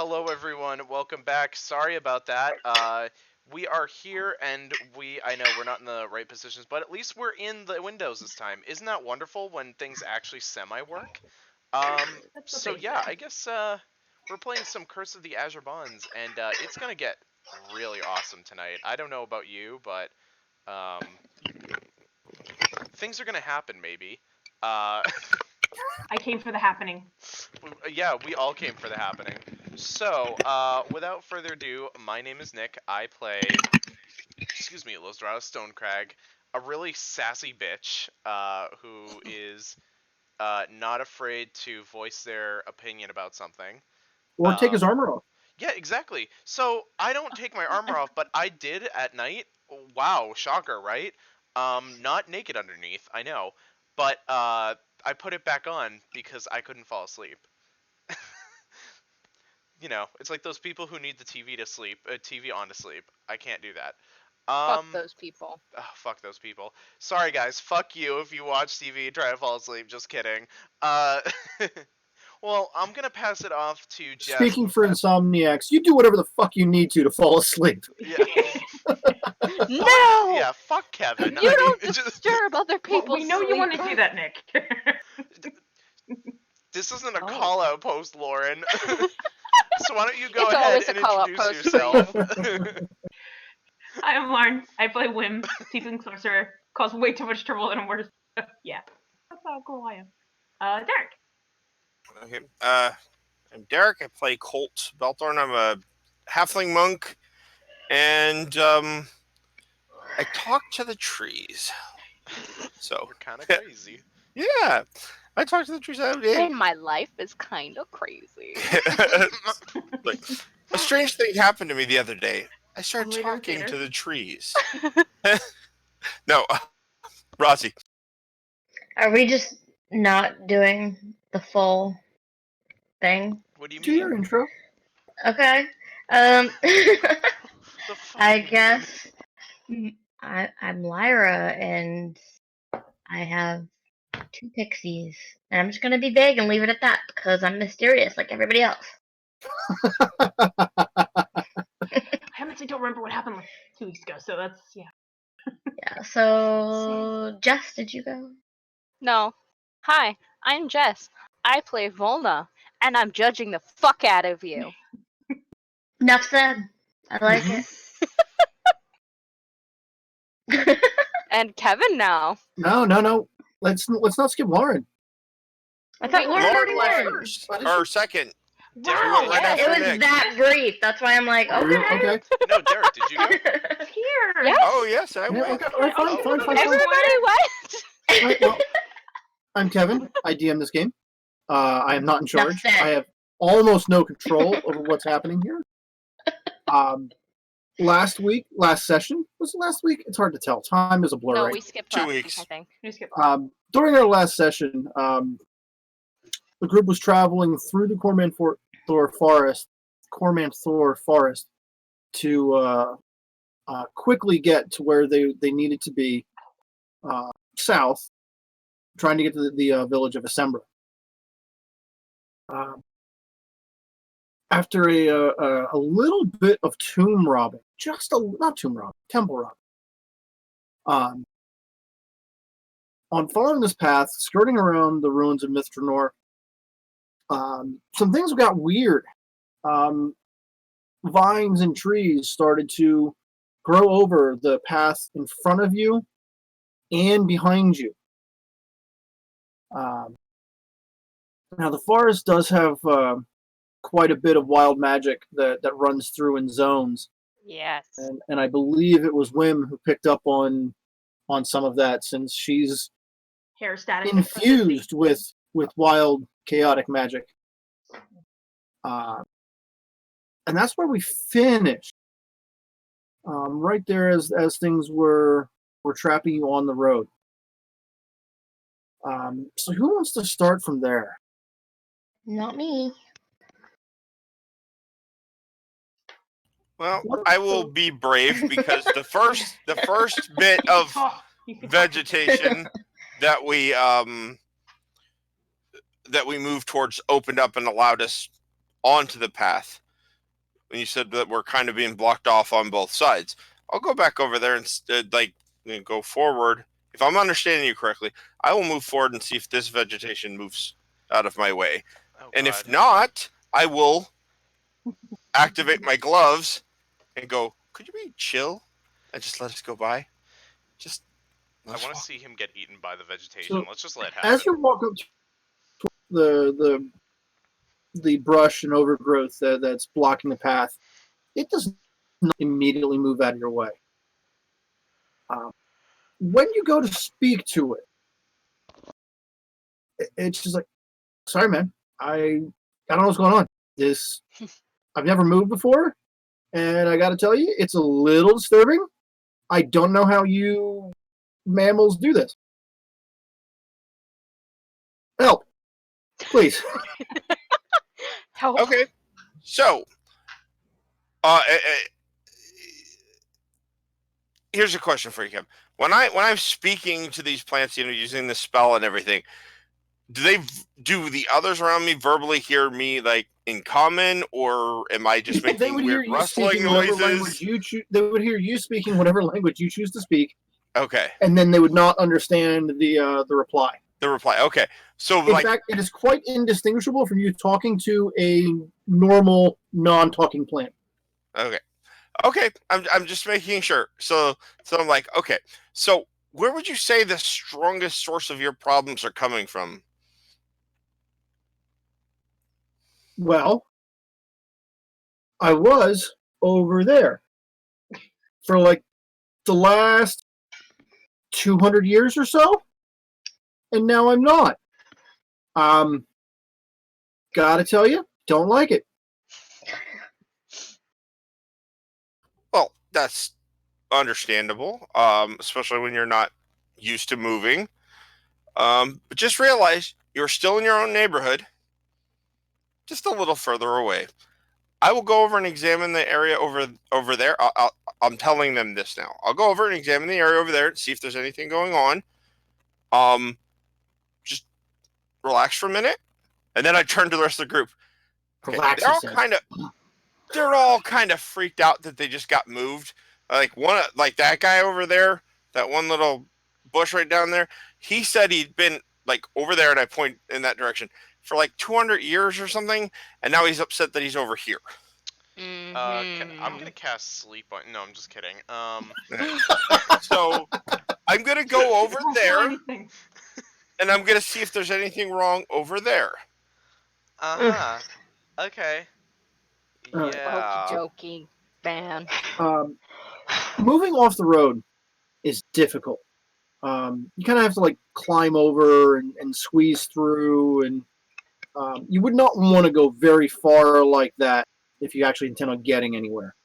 hello everyone. Welcome back. Sorry about that. We are here, and I know we're not in the right positions, but at least we're in the windows this time. Isn't that wonderful when things actually semi-work? So yeah, I guess we're playing some Curse of the Azure Bonds, and it's gonna get really awesome tonight. I don't know about you, but um, things are gonna happen maybe. I came for the happening. Yeah, we all came for the happening. So, without further ado, my name is Nick. I play, Losdrata Stonecrag, a really sassy bitch, who is, not afraid to voice their opinion about something. Or take his armor off. Yeah, exactly. So, I don't take my armor off, but I did at night. Wow, shocker, right? Not naked underneath, I know. But, I put it back on because I couldn't fall asleep. You know, it's like those people who need the TV to sleep, TV on to sleep. I can't do that. Fuck those people. Oh, fuck those people. Sorry guys, fuck you if you watch TV and try to fall asleep. Just kidding. Well, I'm gonna pass it off to Jess. Speaking for insomniacs, you do whatever the fuck you need to fall asleep. Yeah. No! Yeah, fuck Kevin. You don't disturb other people's Well, we know you want to sleep. do that, Nick. This isn't a call-out post, Lauren. So why don't you go It's ahead always and a call-out introduce post. yourself? Hi, I'm Lauren. I play Wim, Tiefling Sorcerer. Cause way too much trouble and I'm worse. Yeah. That's how cool I am. Derek. Okay. I'm Derek. I play Colt Belthorn. I'm a halfling monk, and I talk to the trees. So You're kind of crazy. yeah, I talk to the trees every day. And my life is kind of crazy. Like, a strange thing happened to me the other day. I started Later, talking later. to the trees. No, Rossi. Are we just not doing the full thing? What do you Do mean? your intro. Okay. The fuck I do you mean? guess I'm Lyra, and I have 2 pixies, and I'm just gonna be vague and leave it at that because I'm mysterious like everybody else. I honestly don't remember what happened like 2 weeks ago, so that's, yeah. Yeah. So, Jess, did you go? No. Hi, I'm Jess. I play Volna, and I'm judging the fuck out of you. Enough said. I like it. And Kevin now. No. Let's not skip Lauren. I thought Lauren Lauren already went went. first, or second. Wow, went right yes. after It was Nick. that brief. That's why I'm like, okay. Okay. No, Derek, did you go? It's here. Yes. Oh yes, I Yeah, went. okay. All right, fine. Everybody went. All right, well, I'm Kevin. I DM this game. I am not in charge. That's it. I have almost no control over what's happening here. Last session, was it last week? It's hard to tell. Time is a blur, No, right? we skipped 2 last weeks. week, I think. You skip. During our last session, the group was traveling through the Cormanthor Forest to quickly get to where they needed to be south, trying to get to the village of Assembra. After a little bit of tomb robbing, not tomb robbing, temple robbing. On following this path, skirting around the ruins of Mithranor, some things got weird. Vines and trees started to grow over the path in front of you and behind you. Now, the forest does have quite a bit of wild magic that runs through in zones, Yes. and I believe it was Wim who picked up on some of that, since she's Hair static. infused with wild chaotic magic. And that's where we finished. Right there as things were trapping you on the road. So who wants to start from there? Not me. Well, I will be brave because the first bit of vegetation that we moved towards opened up and allowed us onto the path. when you said that we're kind of being blocked off on both sides. I'll go back over there and go forward. If I'm understanding you correctly, I will move forward and see if this vegetation moves out of my way. Oh, And God. if not, I will activate my gloves and go, could you be chill and just let us go by? Just I want to see him get eaten by the vegetation. So, Let's just let it happen. As you walk up to the brush and overgrowth that's blocking the path, it does not immediately move out of your way. When you go to speak to it, it's just like, sorry, man, I don't know what's going on. I've never moved before, and I got to tell you, it's a little disturbing. I don't know how you mammals do this. Help, please. Help. Okay, so here's a question for you, Kim. When I'm speaking to these plants, using the spell and everything, do the others around me verbally hear me like in common, or am I just They making would hear weird you rustling speaking whatever language noises? you choose. They would hear you speaking whatever language you choose to speak, Okay, and then they would not understand the reply. the reply. Okay, so In fact, it is quite indistinguishable from you talking to a normal, non-talking plant. okay, I'm just making sure. So I'm like, okay, so where would you say the strongest source of your problems are coming from? Well, I was over there for like the last 200 years or so, and now I'm not. Gotta tell you, don't like it. Well, that's understandable, especially when you're not used to moving. But just realize you're still in your own neighborhood, just a little further away. I will go over and examine the area over there. I'm telling them this now. I'll go over and examine the area over there and see if there's anything going on. Just relax for a minute, and then I turn to the rest of the group. Okay, Relax, they're he all says. kind of freaked out that they just got moved. Like that guy over there, that one little bush right down there. He said he'd been like over there, and I point in that direction for like 200 years or something, and now he's upset that he's over here. I'm gonna cast sleep on. No, I'm just kidding. So I'm gonna go over Don't there, feel anything. and I'm gonna see if there's anything wrong over there. Uh-huh. Okay. Alright. Yeah. Jokey man. Moving off the road is difficult. You kind of have to like climb over and squeeze through, and you would not want to go very far like that if you actually intend on getting anywhere.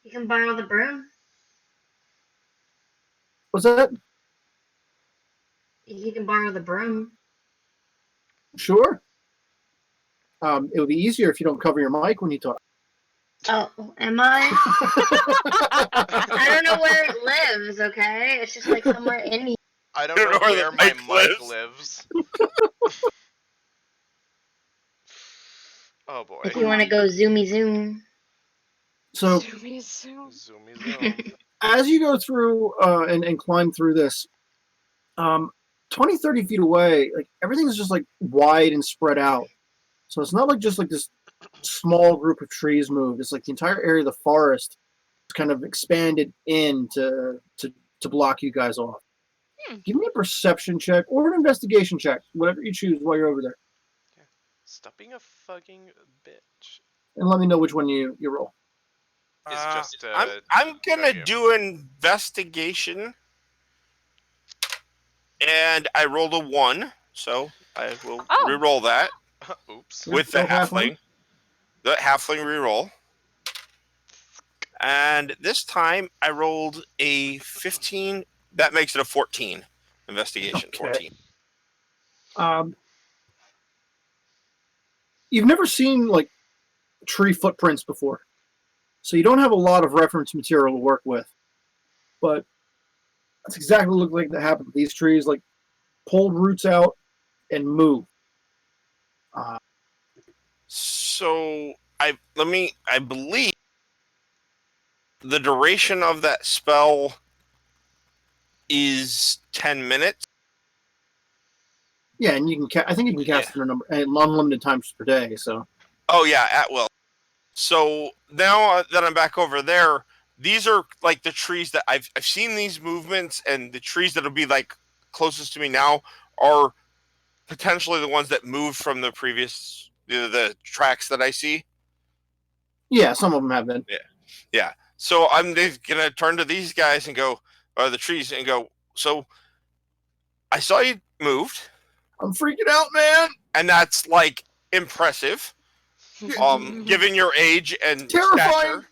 You can borrow the broom. What's that? You can borrow the broom. Sure. It would be easier if you don't cover your mic when you talk. Oh, am I? I don't know where it lives, okay? It's just like somewhere in me. I don't know where my mic lives. Oh boy. If you want to go zoomy zoom. So Zoomy zoom. as you go through and climb through this, 20, 30 feet away, like everything's just like wide and spread out. So it's not like just like this small group of trees moved. It's like the entire area of the forest is kind of expanded in to block you guys off. Give me a perception check or an investigation check, whatever you choose while you're over there. Yeah. Stop being a fucking bitch. And let me know which one you roll. It's just I'm gonna judge do investigation, and I rolled a 1, so I will re-roll that Oops. with the halfling. The halfling re-roll. And this time I rolled a 15. That makes it a 14 investigation. Okay. 14. You've never seen like tree footprints before, so you don't have a lot of reference material to work with. But that's exactly what looked like that happened. These trees like pulled roots out and moved. So I believe the duration of that spell is 10 minutes. Yeah, and you can I think you can cast it a number unlimited times per day. So. Oh yeah, at will. So now that I'm back over there, these are like the trees that I've seen these movements, and the trees that'll be like closest to me now are potentially the ones that moved from the previous the tracks that I see. Yeah, some of them have been. Yeah. So I'm just gonna turn to these guys and go, the trees, and go. So I saw you moved, I'm freaking out, man. and that's like impressive. Given your age and Terrifying.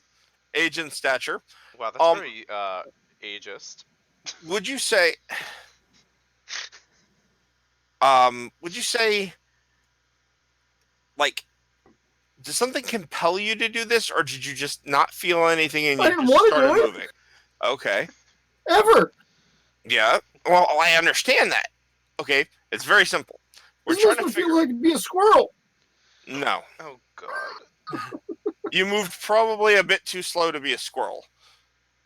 stature. Wow, that's very ageist. Would you say? Would you say? Like, does something compel you to do this, or did you just not feel anything and I you didn't just want to started do it. moving? Okay. Ever. Yeah. Well, I understand that. Okay. It's very simple. We're This trying makes to me figure. feel like it'd be a squirrel. No. Oh god. You moved probably a bit too slow to be a squirrel.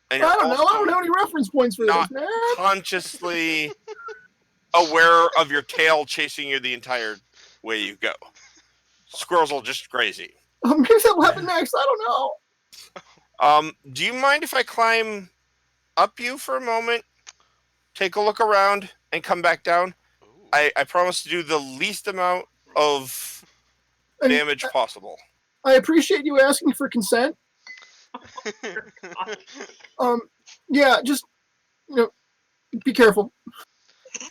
And I you're don't know. I also don't have any reference points for not this, man. consciously aware of your tail chasing you the entire way you go. Squirrels are just crazy. Maybe that'll happen next. I don't know. Do you mind if I climb up you for a moment, take a look around, and come back down? Ooh. I promise to do the least amount of And damage possible. I appreciate you asking for consent. Yeah, just be careful.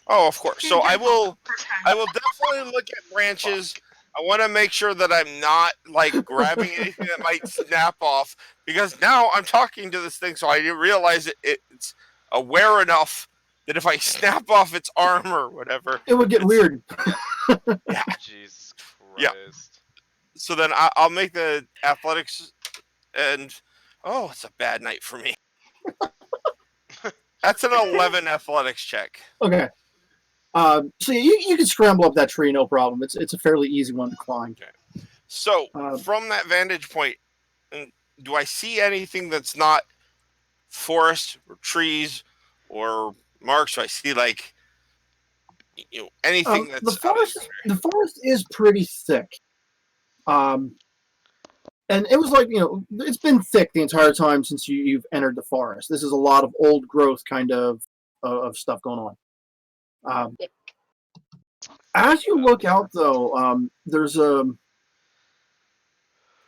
Oh, of course. So I will definitely look at branches. I want to make sure that I'm not like grabbing anything that might snap off, because now I'm talking to this thing, so I realize it's aware enough that if I snap off its arm or whatever, It would get weird. Yeah. Jesus Christ. Yeah. So then I'll make the athletics, and it's a bad night for me. That's an 11 athletics check. Okay. So you can scramble up that tree, no problem. It's a fairly easy one to climb. Okay. So from that vantage point, do I see anything that's not forest or trees or marks? Do I see like anything that's the forest is pretty thick. And it was like, it's been thick the entire time since you've entered the forest. This is a lot of old growth kind of stuff going on. As you look out, though, there's a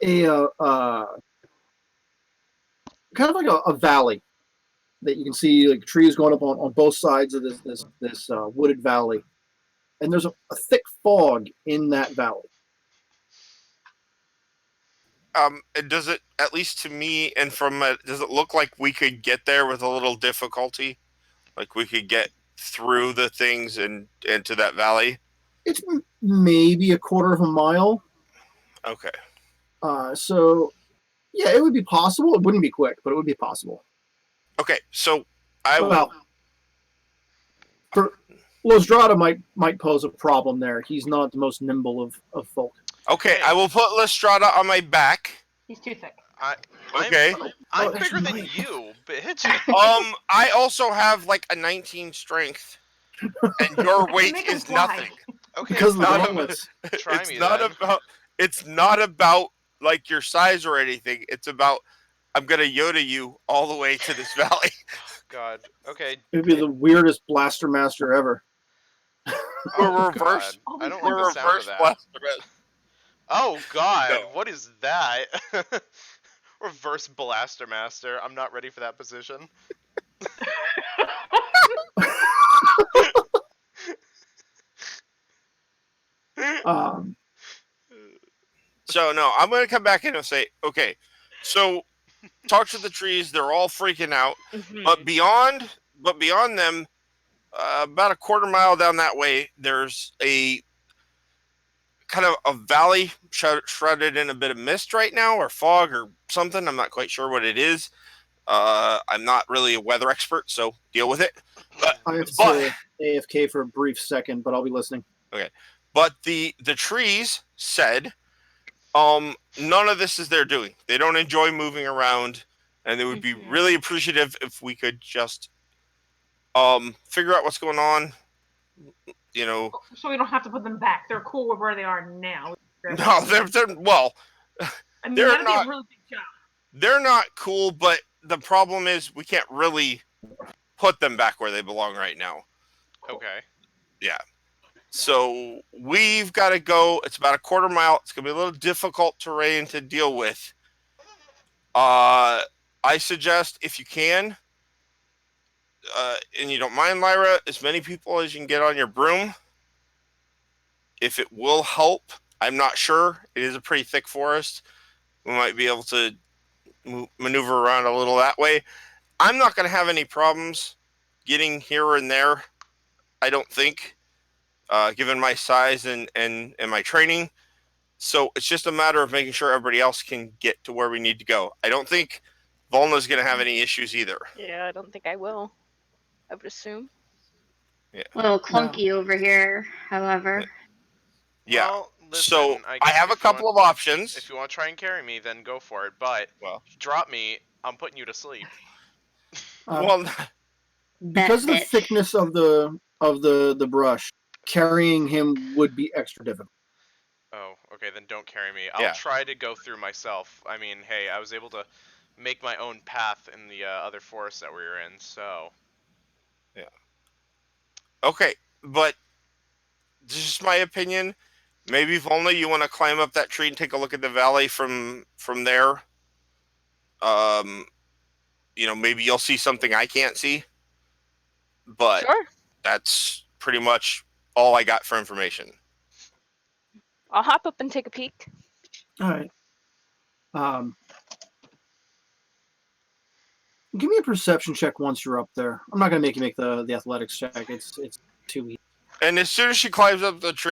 kind of like a valley that you can see, like trees going up on both sides of this wooded valley, and there's a thick fog in that valley. Does it, at least to me, and does it look like we could get there with a little difficulty? Like we could get through the things and into that valley? It's maybe a quarter of a mile. Okay. So, yeah, it would be possible. It wouldn't be quick, but it would be possible. Okay, so Lostrada might pose a problem there. He's not the most nimble of folk. Okay, I will put Lestrada on my back. He's too thick. Okay. I'm bigger than you, bitch. I also have like a 19 strength, and your weight Make him is fly. nothing. Okay, Because of the fine. gauntlets. Try It's me not then. it's not about like your size or anything. It's about I'm gonna Yoda you all the way to this valley. God. Okay. It'd be the weirdest blaster master ever. We're reverse. God. I don't We're like the sound of reverse that. blaster. Oh God, No. what is that? Reverse Blaster Master. I'm not ready for that position. So no, I'm gonna come back in and say, okay, so talk to the trees. They're all freaking out, but beyond them, about a quarter mile down that way, there's a kind of a valley shrouded in a bit of mist right now, or fog, or something. I'm not quite sure what it is. I'm not really a weather expert, so deal with it. I have to say AFK for a brief second, but I'll be listening. Okay, but the trees said None of this is their doing. They don't enjoy moving around, and they would be Mhm. really appreciative if we could just figure out what's going on. You know, So we don't have to put them back. They're cool with where they are now. no, they're well, I mean, they're that'd be a not really big job. they're not cool, but the problem is we can't really put them back where they belong right now. Okay. Yeah. So we've got to go. It's about a quarter mile. It's going to be a little difficult terrain to deal with. I suggest if you can, and you don't mind, Lyra, as many people as you can get on your broom. If it will help, I'm not sure. It is a pretty thick forest. We might be able to maneuver around a little that way. I'm not going to have any problems getting here and there, I don't think, given my size and my training. So it's just a matter of making sure everybody else can get to where we need to go. I don't think Volna's going to have any issues either. Yeah, I don't think I will. I would assume. Yeah. A little clunky over here, however. Yeah. Well, listen, So I I guess have a if you couple want- of options. If you want to try and carry me, then go for it. But Well, if you drop me, I'm putting you to sleep. well, Because of the bitch. thickness of the brush, carrying him would be extra difficult. Oh, okay, then don't carry me. I'll Yeah. try to go through myself. I mean, hey, I was able to make my own path in the other forest that we were in, so. okay, but this is my opinion. Maybe Volna, you want to climb up that tree and take a look at the valley from there. Maybe you'll see something I can't see. But Sure. that's pretty much all I got for information. I'll hop up and take a peek. All right. Give me a perception check once you're up there. I'm not gonna make you make the athletics check. It's too easy. And as soon as she climbs up the tree,